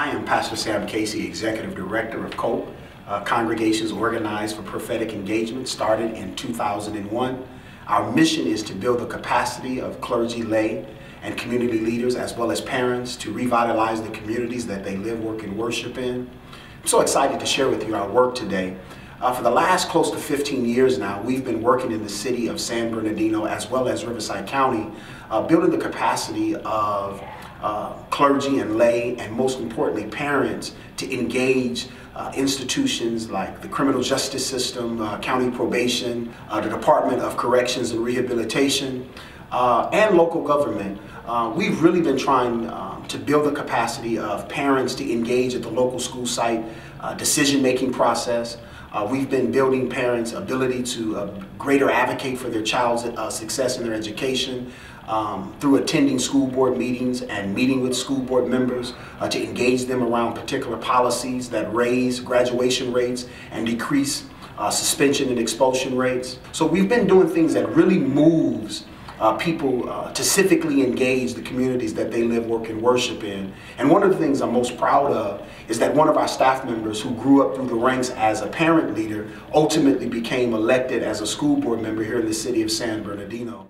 I am Pastor Sam Casey, Executive Director of COPE, Congregations Organized for Prophetic Engagement, started in 2001. Our mission is to build the capacity of clergy, lay, and community leaders, as well as parents, to revitalize the communities that they live, work, and worship in. I'm so excited to share with you our work today. For the last close to 15 years now, we've been working in the city of San Bernardino as well as Riverside County, building the capacity of clergy and lay, and most importantly parents, to engage institutions like the criminal justice system, county probation, the Department of Corrections and Rehabilitation, and local government. We've really been trying to build the capacity of parents to engage at the local school site decision-making process. We've been building parents' ability to greater advocate for their child's success in their education through attending school board meetings and meeting with school board members to engage them around particular policies that raise graduation rates and decrease suspension and expulsion rates. So we've been doing things that really moves people to civically engage the communities that they live, work, and worship in. And one of the things I'm most proud of is that one of our staff members who grew up through the ranks as a parent leader ultimately became elected as a school board member here in the city of San Bernardino.